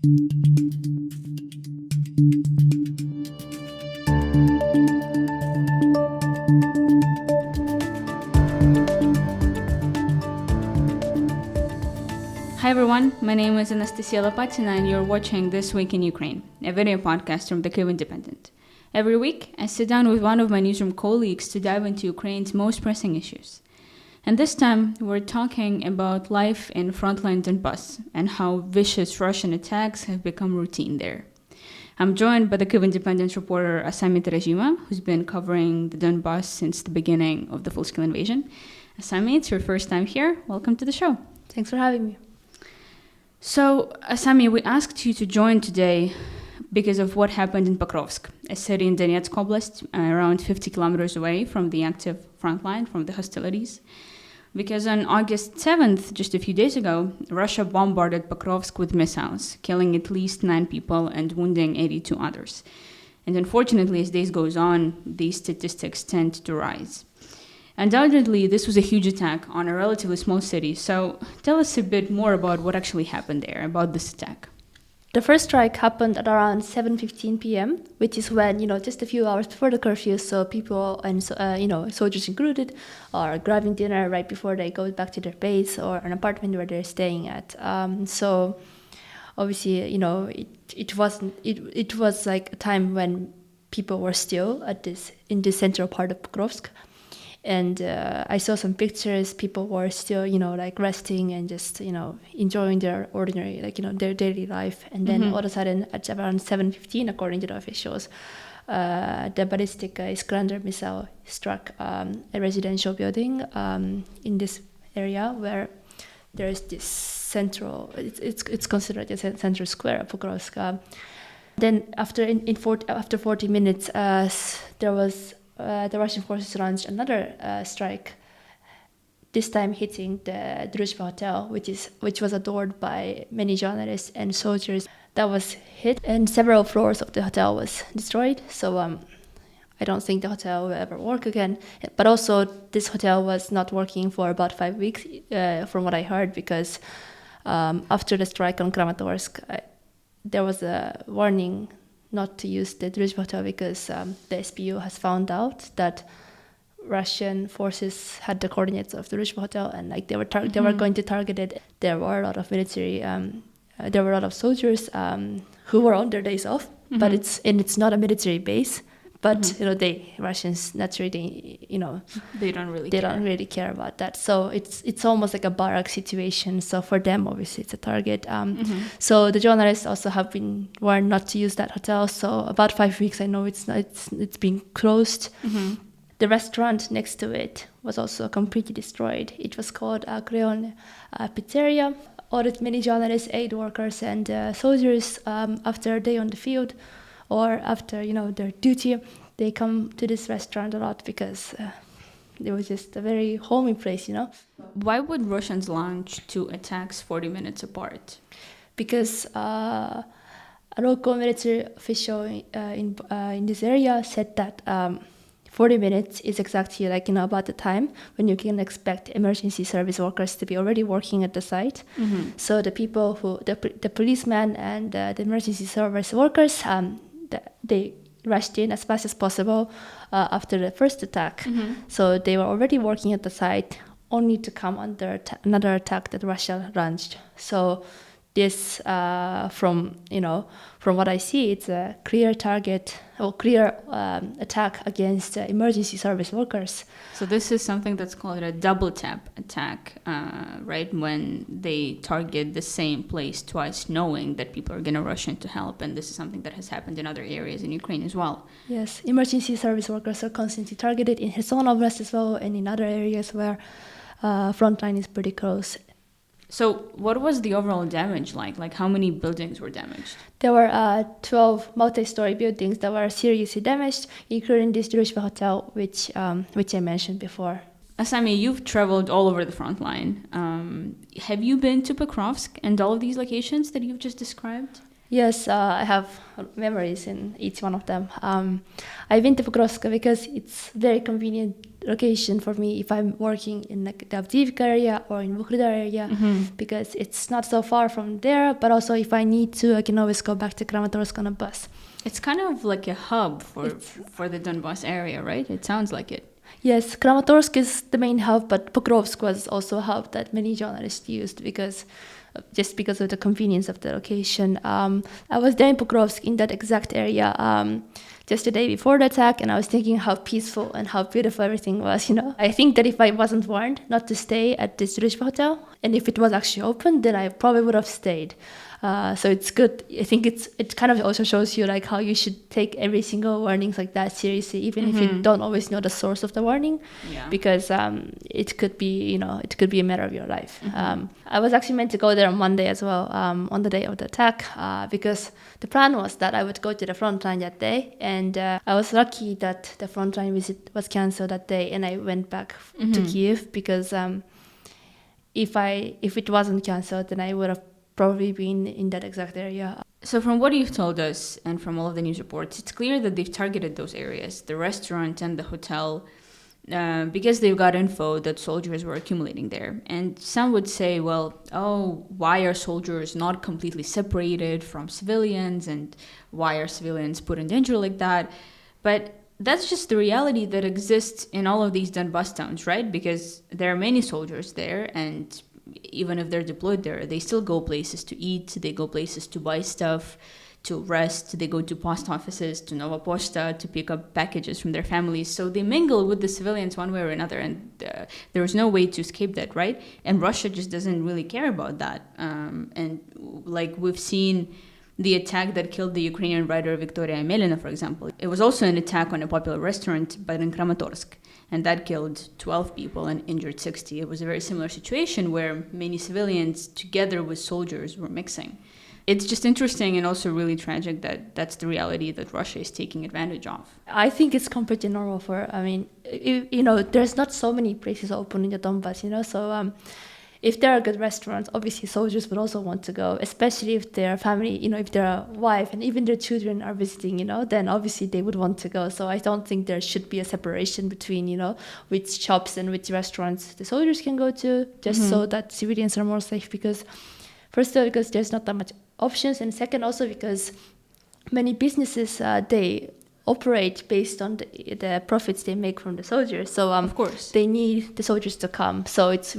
Hi everyone, my name is Anastasiia Lapatina and you're watching This Week in Ukraine, a video podcast from the Kyiv Independent. Every week, I sit down with one of my newsroom colleagues to dive into Ukraine's most pressing issues. And this time, we're talking about life in frontline Donbas and how vicious Russian attacks have become routine there. I'm joined by the Kyiv Independent reporter Asami Terajima, who's been covering the Donbas since the beginning of the full-scale invasion. Asami, it's your first time here. Welcome to the show. Thanks for having me. So, Asami, we asked you to join today because of what happened in Pokrovsk, a city in Donetsk Oblast, around 50 kilometers away from the active front line, from the hostilities. Because on August 7th, just a few days ago, Russia bombarded Pokrovsk with missiles, killing at least 9 people and wounding 82 others. And unfortunately, as days goes on, these statistics tend to rise. Undoubtedly, this was a huge attack on a relatively small city, so tell us a bit more about what actually happened there, about this attack. The first strike happened at around 7:15 p.m., which is when, just a few hours before the curfew, so people and, soldiers included are grabbing dinner right before they go back to their base or an apartment where they're staying at. So obviously, it was like a time when people were still in the central part of Pokrovsk. And I saw some pictures, people were still, resting and just, enjoying their ordinary, their daily life. And then all of a sudden, at around 7:15, according to the officials, the ballistic Iskander missile struck a residential building in this area where there is this central, it's considered a central square of Pokrovsk. Then after 40 minutes, the Russian forces launched another strike, this time hitting the Druzhba Hotel, which was adored by many journalists and soldiers. That was hit, and several floors of the hotel was destroyed. So I don't think the hotel will ever work again. But also, this hotel was not working for about 5 weeks, from what I heard, because after the strike on Kramatorsk, there was a warning not to use the Druzhba Hotel because the SBU has found out that Russian forces had the coordinates of the Druzhba Hotel and they were going to target it. There were a lot of there were a lot of soldiers who were on their days off, but it's not a military base. But Russians naturally they don't really care about that. So it's almost like a barrack situation. So for them, obviously, it's a target. So the journalists also have been warned not to use that hotel. So about 5 weeks, I know it's been closed. The restaurant next to it was also completely destroyed. It was called Creon Pizzeria. All the many journalists, aid workers, and soldiers after a day on the field or after their duty, they come to this restaurant a lot because it was just a very homey place, Why would Russians launch 2 attacks 40 minutes apart? Because a local military official in this area said that 40 minutes is exactly about the time when you can expect emergency service workers to be already working at the site. So the people the policemen and the emergency service workers, they rushed in as fast as possible after the first attack. So they were already working at the site, only to come under another attack that Russia launched. So this, from what I see, it's a clear target or clear attack against emergency service workers. So this is something that's called a double tap attack, right? When they target the same place twice, knowing that people are going to rush in to help. And this is something that has happened in other areas in Ukraine as well. Yes, emergency service workers are constantly targeted in Kherson Oblast as well, and in other areas where front line is pretty close. So what was the overall damage like? Like how many buildings were damaged? There were 12 multi-story buildings that were seriously damaged, including this Druzhba Hotel, which I mentioned before. Asami, you've traveled all over the front line. Have you been to Pokrovsk and all of these locations that you've just described? Yes, I have memories in each one of them. I've been to Pokrovska because it's very convenient location for me if I'm working in like the Avdiivka area or in Vuhledar area, because it's not so far from there. But also if I need to, I can always go back to Kramatorsk on a bus. It's kind of like a hub for the Donbas area, right? It sounds like it. Yes, Kramatorsk is the main hub, but Pokrovsk was also a hub that many journalists used because of the convenience of the location. I was there in Pokrovsk in that exact area just the day before the attack, and I was thinking how peaceful and how beautiful everything was, you know. I think that if I wasn't warned not to stay at this Druzhba hotel, and if it was actually open, then I probably would have stayed. So it's good. I think it kind of also shows you like how you should take every single warnings like that seriously, even if you don't always know the source of the warning, because it could be a matter of your life. I was actually meant to go there on Monday as well, on the day of the attack, because the plan was that I would go to the front line that day, and I was lucky that the front line visit was cancelled that day, and I went back to Kyiv because if it wasn't cancelled, then I would have probably been in that exact area. So from what you've told us and from all of the news reports, it's clear that they've targeted those areas, the restaurant and the hotel, because they've got info that soldiers were accumulating there. And some would say, well, why are soldiers not completely separated from civilians, and why are civilians put in danger like that? But that's just the reality that exists in all of these Donbas towns, right? Because there are many soldiers there, and even if they're deployed there, they still go places to eat, they go places to buy stuff, to rest, they go to post offices, to Nova Posta, to pick up packages from their families. So they mingle with the civilians one way or another, and there is no way to escape that, right? And Russia just doesn't really care about that. And like we've seen the attack that killed the Ukrainian writer Victoria Amelina, for example. It was also an attack on a popular restaurant, but in Kramatorsk. And that killed 12 people and injured 60. It was a very similar situation where many civilians, together with soldiers, were mixing. It's just interesting and also really tragic that that's the reality that Russia is taking advantage of. I think it's completely normal there's not so many places open in the Donbas, so if there are good restaurants, obviously soldiers would also want to go, especially if their family, if their wife and even their children are visiting, then obviously they would want to go. So I don't think there should be a separation between, which shops and which restaurants the soldiers can go to, just so that civilians are more safe. Because first of all, because there's not that much options, and second also because many businesses, they operate based on the profits they make from the soldiers. So of course they need the soldiers to come. So it's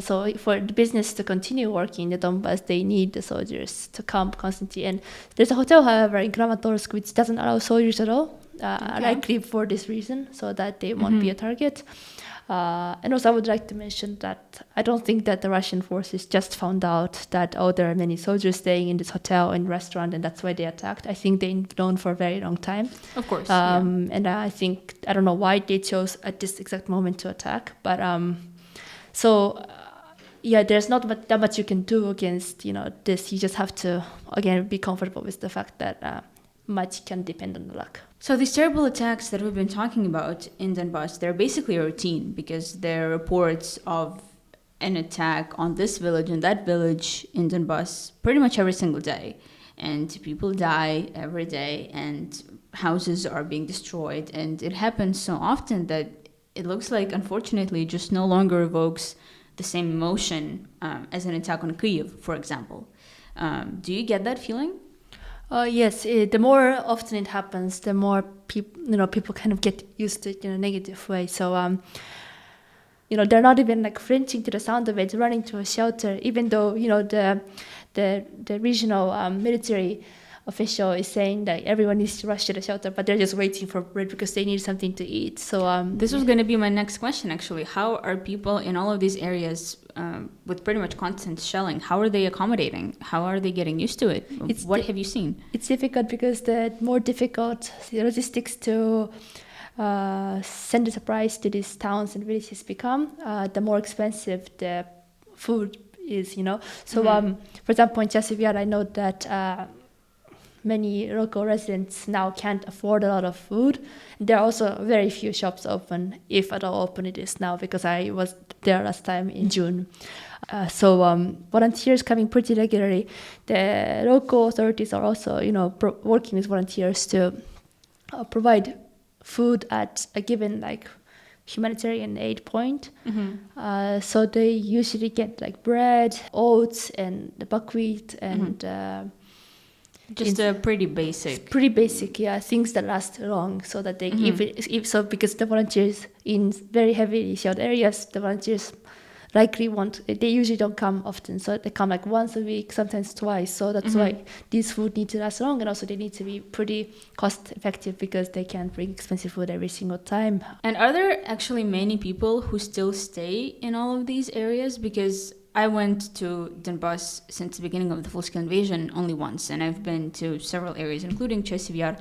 so for the business to continue working in the Donbas, they need the soldiers to come constantly. And there's a hotel, however, in Kramatorsk which doesn't allow soldiers at all, likely for this reason, so that they won't be a target. And also I would like to mention that I don't think that the Russian forces just found out that, there are many soldiers staying in this hotel and restaurant and that's why they attacked. I think they've known for a very long time. Of course. And I don't know why they chose at this exact moment to attack. But there's not that much you can do against, this. You just have to, again, be comfortable with the fact that much can depend on the luck. So these terrible attacks that we've been talking about in Donbas, they're basically a routine because there are reports of an attack on this village and that village in Donbas pretty much every single day. And people die every day and houses are being destroyed. And it happens so often that it looks like, unfortunately, it just no longer evokes the same emotion as an attack on Kyiv, for example. Do you get that feeling? Yes, the more often it happens, the more people kind of get used to it in a negative way. So, they're not even like flinching to the sound of it, running to a shelter, even though, the regional military official is saying that everyone needs to rush to the shelter, but they're just waiting for bread because they need something to eat. So this was going to be my next question, actually. How are people in all of these areas with pretty much constant shelling, how are they accommodating? How are they getting used to it? What have you seen? It's difficult because the more difficult the logistics to send a surprise to these towns and villages become, the more expensive the food is, So, for example, in Chasiv Yar, I know that many local residents now can't afford a lot of food. There are also very few shops open, if at all open it is now, because I was there last time in June. So volunteers coming pretty regularly. The local authorities are also, working with volunteers to provide food at a given like humanitarian aid point. So they usually get like bread, oats, and the buckwheat, and just pretty basic. Pretty basic, yeah, things that last long, so that they because the volunteers in very heavily shelled areas, the volunteers likely they usually don't come often, so they come like once a week, sometimes twice. So that's why these food need to last long, and also they need to be pretty cost effective because they can't bring expensive food every single time. And are there actually many people who still stay in all of these areas? Because I went to Donbas since the beginning of the full-scale invasion only once, and I've been to several areas, including Chasiv Yar.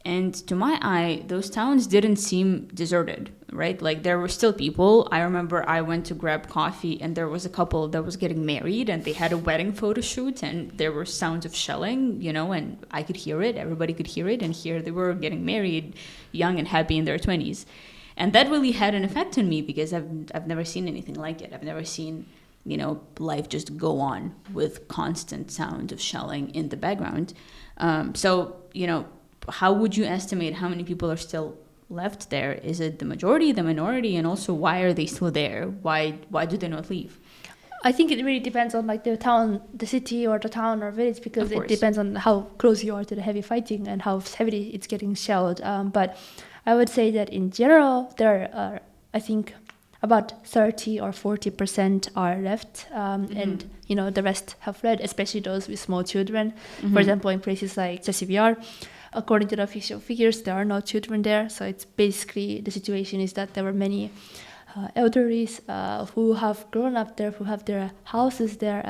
And to my eye, those towns didn't seem deserted, right? Like there were still people. I remember I went to grab coffee and there was a couple that was getting married and they had a wedding photo shoot and there were sounds of shelling, and I could hear it. Everybody could hear it. And here they were getting married, young and happy in their 20s. And that really had an effect on me because I've never seen anything like it. I've never seen, life just go on with constant sound of shelling in the background. How would you estimate how many people are still left there? Is it the majority, the minority, and also why are they still there? Why do they not leave? I think it really depends on like the town, the city or the town or village, because it depends on how close you are to the heavy fighting and how heavily it's getting shelled. But I would say that in general, there are, I think, about 30 or 40% are left, and the rest have fled, especially those with small children. For example, in places like Chasiv Yar, according to the official figures, there are no children there. So it's basically the situation is that there were many elderlies who have grown up there, who have their houses there,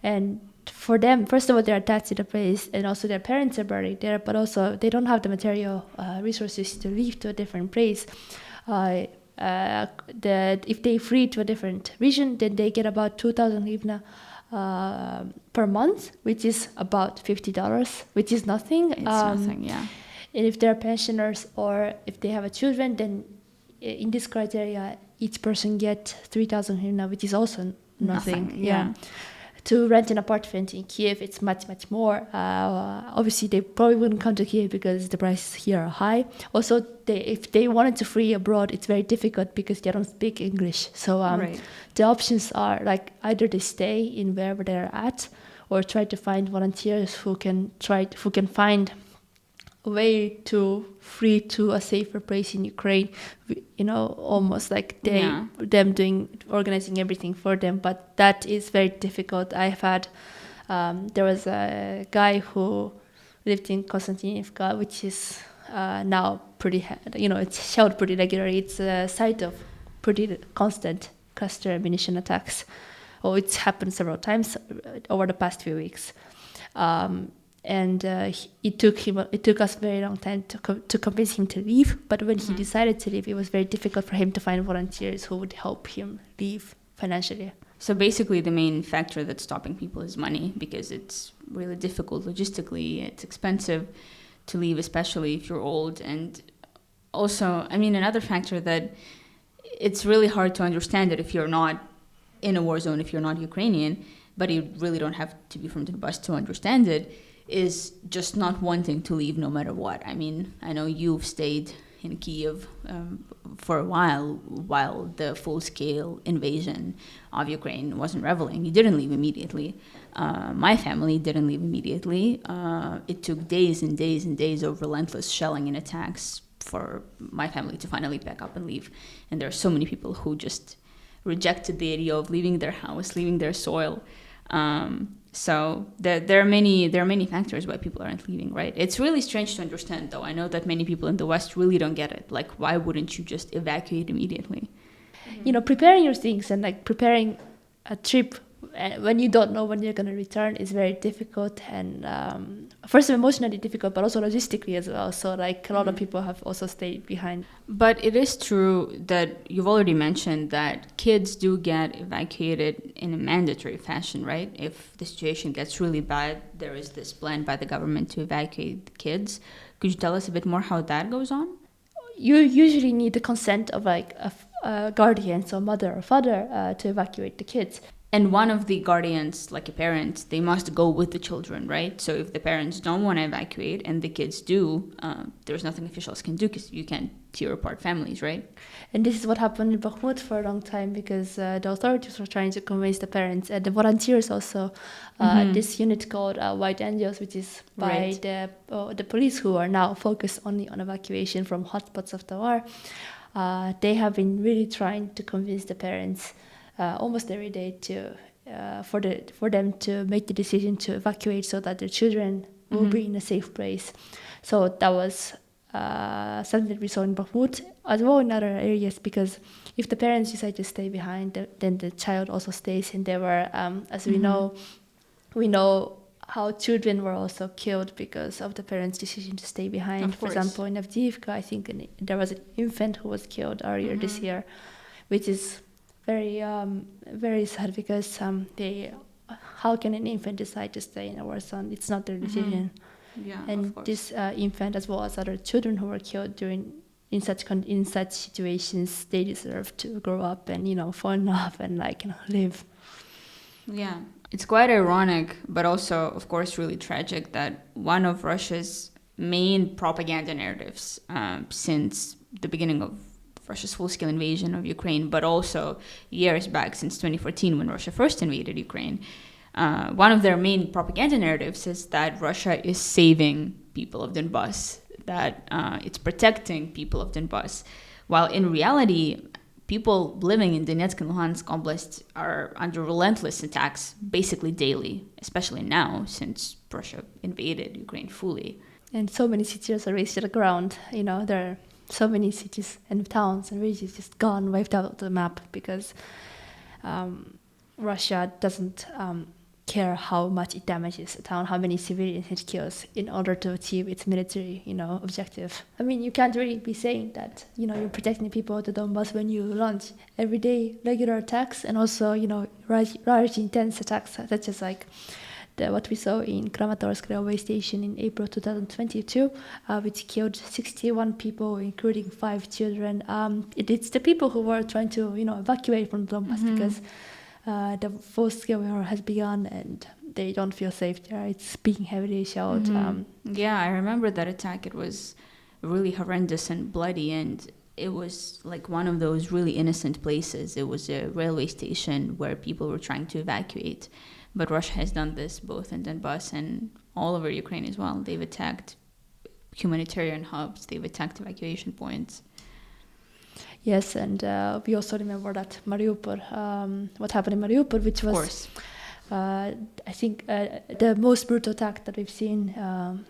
and for them, first of all, they're attached to the place, and also their parents are buried there, but also they don't have the material resources to leave to a different place. If they flee to a different region, then they get about 2,000 hryvnia per month, which is about $50, which is nothing. It's nothing, yeah. And if they're pensioners or if they have a children, then in this criteria, each person gets 3,000 hryvnia, which is also nothing. Yeah. To rent an apartment in Kyiv, it's much, much more. Obviously, they probably wouldn't come to Kyiv because the prices here are high. Also, if they wanted to flee abroad, it's very difficult because they don't speak English. So the options are like either they stay in wherever they're at, or try to find volunteers who can find a way to flee to a safer place in Ukraine. Almost like organizing everything for them, but that is very difficult. I've had there was a guy who lived in Konstantinivka, which is now pretty it's shelled pretty regularly. It's a site of pretty constant cluster ammunition attacks. It's happened several times over the past few weeks. And it took us a very long time to convince him to leave. But when he decided to leave, it was very difficult for him to find volunteers who would help him leave financially. So basically the main factor that's stopping people is money, because it's really difficult logistically. It's expensive to leave, especially if you're old. And also, another factor that it's really hard to understand it if you're not in a war zone, if you're not Ukrainian, but you really don't have to be from Donbas to understand it, is just not wanting to leave no matter what. I know you've stayed in Kyiv for a while the full-scale invasion of Ukraine was unraveling. You didn't leave immediately. My family didn't leave immediately. It took days and days and days of relentless shelling and attacks for my family to finally pack up and leave. And there are so many people who just rejected the idea of leaving their house, leaving their soil. So there are many factors why people aren't leaving, right? It's really strange to understand, though. I know that many people in the West really don't get it. Like, why wouldn't you just evacuate immediately? Preparing your things and like preparing a trip when you don't know when you're going to return, it's very difficult, and first emotionally difficult, but also logistically as well. So like a lot of people have also stayed behind. But it is true that you've already mentioned that kids do get evacuated in a mandatory fashion, right? If the situation gets really bad, there is this plan by the government to evacuate the kids. Could you tell us a bit more how that goes on? You usually need the consent of like a guardian, so mother or father, to evacuate the kids. And one of the guardians, like a parent, they must go with the children, right? So if the parents don't want to evacuate and the kids do, there's nothing officials can do because you can't tear apart families, right? And this is what happened in Bakhmut for a long time, because the authorities were trying to convince the parents and the volunteers also. This unit called White Angels, which is by the police, who are now focused only on evacuation from hotspots of the war. They have been really trying to convince the parents almost every day to for them to make the decision to evacuate so that their children will be in a safe place. So that was something that we saw in Bakhmut as well in other areas, because if the parents decide to stay behind, then the child also stays. And there were, as we know how children were also killed because of the parents' decision to stay behind. For example, in Avdiivka, I think there was an infant who was killed earlier this year, which is very, very sad, because how can an infant decide to stay in a war zone? It's not their decision. Yeah, and this infant, as well as other children who were killed in such situations, they deserve to grow up and fall in love and live. Yeah, it's quite ironic, but also, of course, really tragic that one of Russia's main propaganda narratives since the beginning of Russia's full-scale invasion of Ukraine, but also years back since 2014 when Russia first invaded Ukraine, one of their main propaganda narratives is that Russia is saving people of Donbas, that it's protecting people of Donbas, while in reality, people living in Donetsk and Luhansk Oblast are under relentless attacks basically daily, especially now since Russia invaded Ukraine fully. And so many cities are razed to the ground. There are so many cities and towns and villages just gone, wiped out of the map, because Russia doesn't care how much it damages a town, how many civilians it kills in order to achieve its military, objective. I mean, you can't really be saying that, you're protecting people of the Donbas when you launch everyday regular attacks and also, large intense attacks, such as what we saw in Kramatorsk railway station in April 2022, which killed 61 people, including 5 children. It's the people who were trying to, evacuate from Donbas because the full-scale war has begun and they don't feel safe there. It's being heavily shelled. Yeah, I remember that attack. It was really horrendous and bloody, and it was like one of those really innocent places. It was a railway station where people were trying to evacuate. But Russia has done this both in Donbas and all over Ukraine as well. They've attacked humanitarian hubs. They've attacked evacuation points. Yes, and we also remember that Mariupol, what happened in Mariupol, which was, I think, the most brutal attack that we've seen.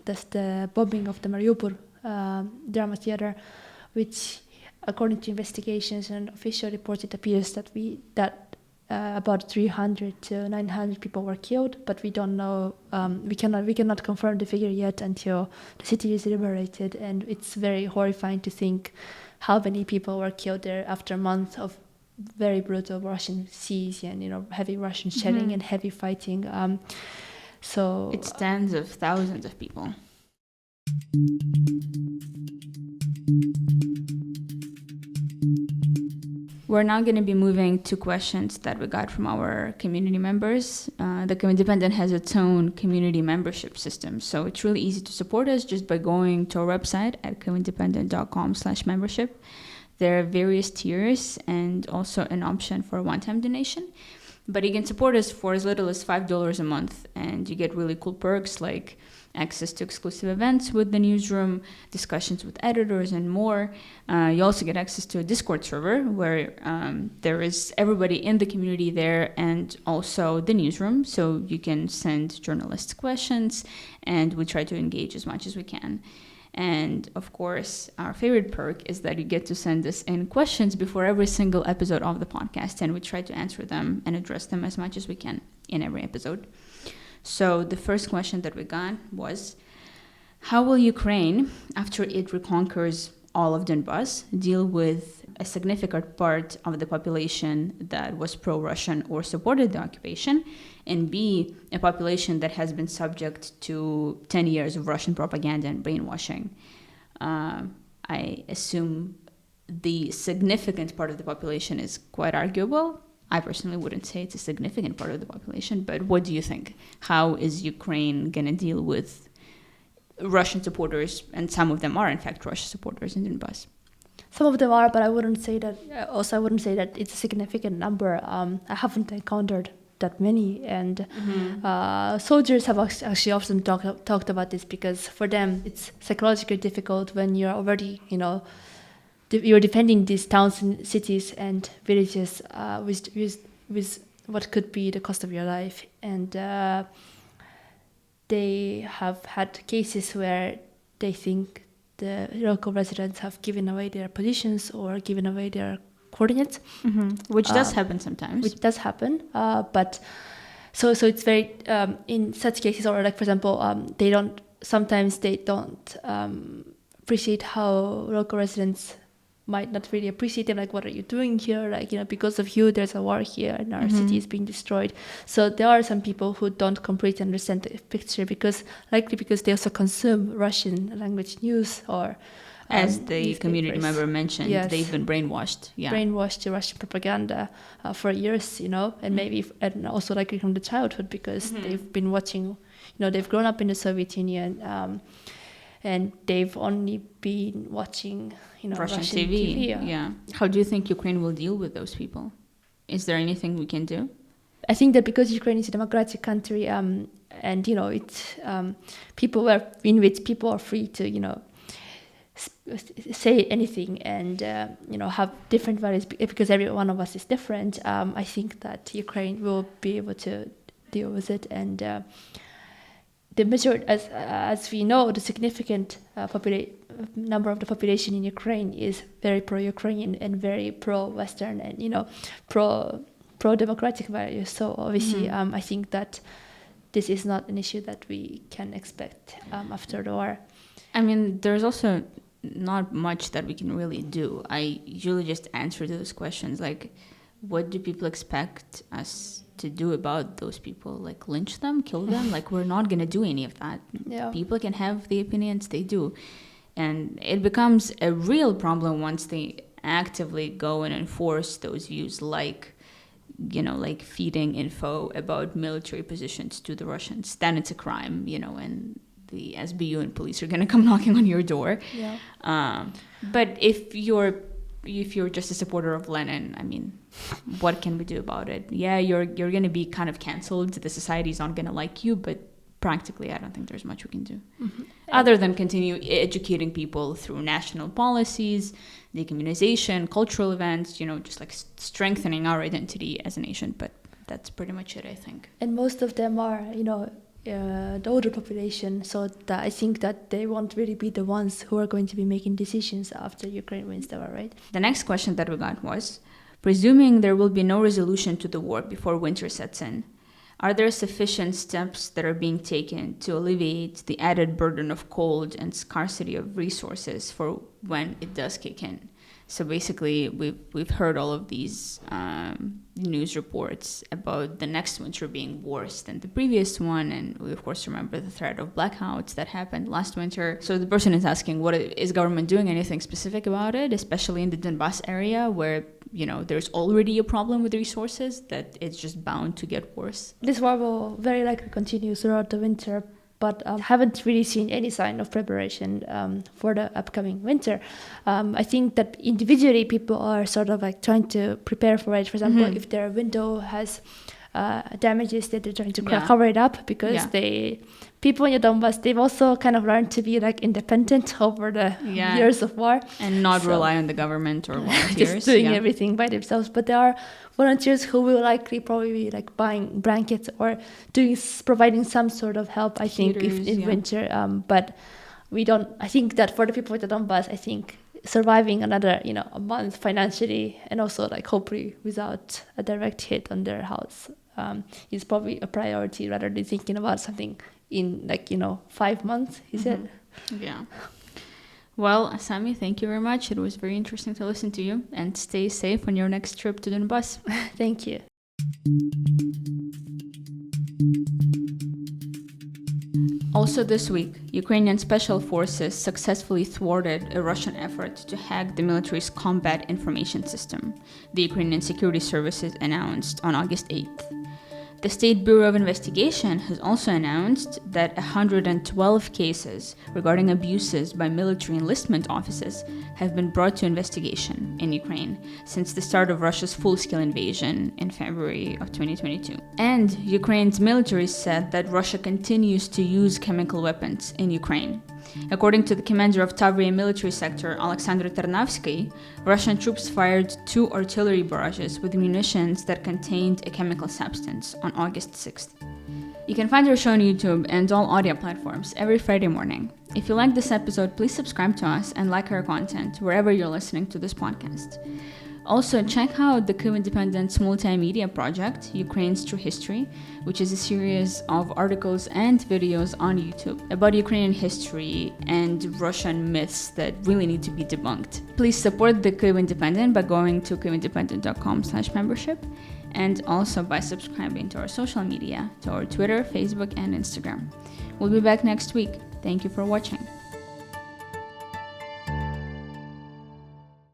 That's the bombing of the Mariupol drama theater, which, according to investigations and official reports, it appears that about 300 to 900 people were killed, but we don't know. We cannot confirm the figure yet until the city is liberated, and it's very horrifying to think how many people were killed there after months of very brutal Russian siege and heavy Russian shelling and heavy fighting. So it's tens of thousands of people. We're now going to be moving to questions that we got from our community members. The Kyiv Independent has its own community membership system, so it's really easy to support us just by going to our website at kyivindependent.com/membership. There are various tiers and also an option for a one-time donation, but you can support us for as little as $5 a month, and you get really cool perks like access to exclusive events with the newsroom, discussions with editors, and more. You also get access to a Discord server where there is everybody in the community there, and also the newsroom, so you can send journalists questions, and we try to engage as much as we can. And of course, our favorite perk is that you get to send us in questions before every single episode of the podcast, and we try to answer them and address them as much as we can in every episode. So the first question that we got was, how will Ukraine, after it reconquers all of Donbas, deal with a significant part of the population that was pro-Russian or supported the occupation, and B, a population that has been subject to 10 years of Russian propaganda and brainwashing? I assume the significant part of the population is quite arguable. I personally wouldn't say it's a significant part of the population, but what do you think? How is Ukraine going to deal with Russian supporters, and some of them are in fact Russian supporters in Donbas? Some of them are, but I wouldn't say that. Also, I wouldn't say that it's a significant number. I haven't encountered that many, and soldiers have actually often talked about this, because for them it's psychologically difficult when you're already, you're defending these towns and cities and villages with what could be the cost of your life, and they have had cases where they think the local residents have given away their positions or given away their coordinates. Which does happen sometimes. Which does happen, but so it's very in such cases, or like for example, they don't appreciate how local residents might not really appreciate them, like, what are you doing here, like, because of you there's a war here and our city is being destroyed. So there are some people who don't completely understand the picture, because they also consume Russian language news, or as the community member mentioned, yes, they've been brainwashed to Russian propaganda for years, and maybe and also likely from the childhood, because they've been watching, they've grown up in the Soviet Union, and they've only been watching, Russian TV. Yeah. How do you think Ukraine will deal with those people? Is there anything we can do? I think that because Ukraine is a democratic country, and it's in which people are free to, say anything and have different values, because every one of us is different. I think that Ukraine will be able to deal with it, and the majority, as we know, the significant number of the population in Ukraine is very pro-Ukrainian and very pro-Western and pro-democratic values. So obviously, I think that this is not an issue that we can expect after the war. I mean, there's also not much that we can really do. I usually just answer those questions like, what do people expect us to do about those people? Like, lynch them, kill them? Like, we're not going to do any of that. Yeah. People can have the opinions they do. And it becomes a real problem once they actively go and enforce those views, like, like feeding info about military positions to the Russians. Then it's a crime, and the SBU and police are going to come knocking on your door. Yeah. But if you're just a supporter of Lenin, I mean, what can we do about it? Yeah, you're going to be kind of canceled. The society's not going to like you, but practically, I don't think there's much we can do. Other than continue educating people through national policies, decommunization, cultural events, just like strengthening our identity as a nation. But that's pretty much it, I think. And most of them are, the older population, so that I think that they won't really be the ones who are going to be making decisions after Ukraine wins the war, right? The next question that we got was, presuming there will be no resolution to the war before winter sets in, are there sufficient steps that are being taken to alleviate the added burden of cold and scarcity of resources for when it does kick in? So basically, we've heard all of these news reports about the next winter being worse than the previous one, and we of course remember the threat of blackouts that happened last winter. So the person is asking, what is government doing anything specific about it, especially in the Donbas area where there's already a problem with resources that it's just bound to get worse? This war will very likely continue throughout the winter, but haven't really seen any sign of preparation for the upcoming winter. I think that individually people are sort of like trying to prepare for it. For example, if their window has damages, that they're trying to cover it up, because people in the Donbas, they've also kind of learned to be like independent over the years of war. And not rely on the government or volunteers. Just doing everything by themselves. But there are volunteers who will probably be like buying blankets or providing some sort of help, I think, if in winter. But I think that for the people with the Donbas, I think surviving another, a month financially, and also like hopefully without a direct hit on their house, is probably a priority rather than thinking about something in 5 months, he said. Yeah. Well, Asami, thank you very much. It was very interesting to listen to you, and stay safe on your next trip to Donbas. Thank you. Also this week, Ukrainian special forces successfully thwarted a Russian effort to hack the military's combat information system, the Ukrainian Security Services announced on August 8th. The State Bureau of Investigation has also announced that 112 cases regarding abuses by military enlistment officers have been brought to investigation in Ukraine since the start of Russia's full-scale invasion in February of 2022. And Ukraine's military said that Russia continues to use chemical weapons in Ukraine. According to the commander of Tavria military sector, Alexander Tarnavsky, Russian troops fired 2 artillery barrages with munitions that contained a chemical substance on August 6th. You can find our show on YouTube and all audio platforms every Friday morning. If you like this episode, please subscribe to us and like our content wherever you're listening to this podcast. Also, check out the Kyiv Independent's multimedia project, Ukraine's True History, which is a series of articles and videos on YouTube about Ukrainian history and Russian myths that really need to be debunked. Please support the Kyiv Independent by going to kyivindependent.com/membership, and also by subscribing to our social media, to our Twitter, Facebook, and Instagram. We'll be back next week. Thank you for watching.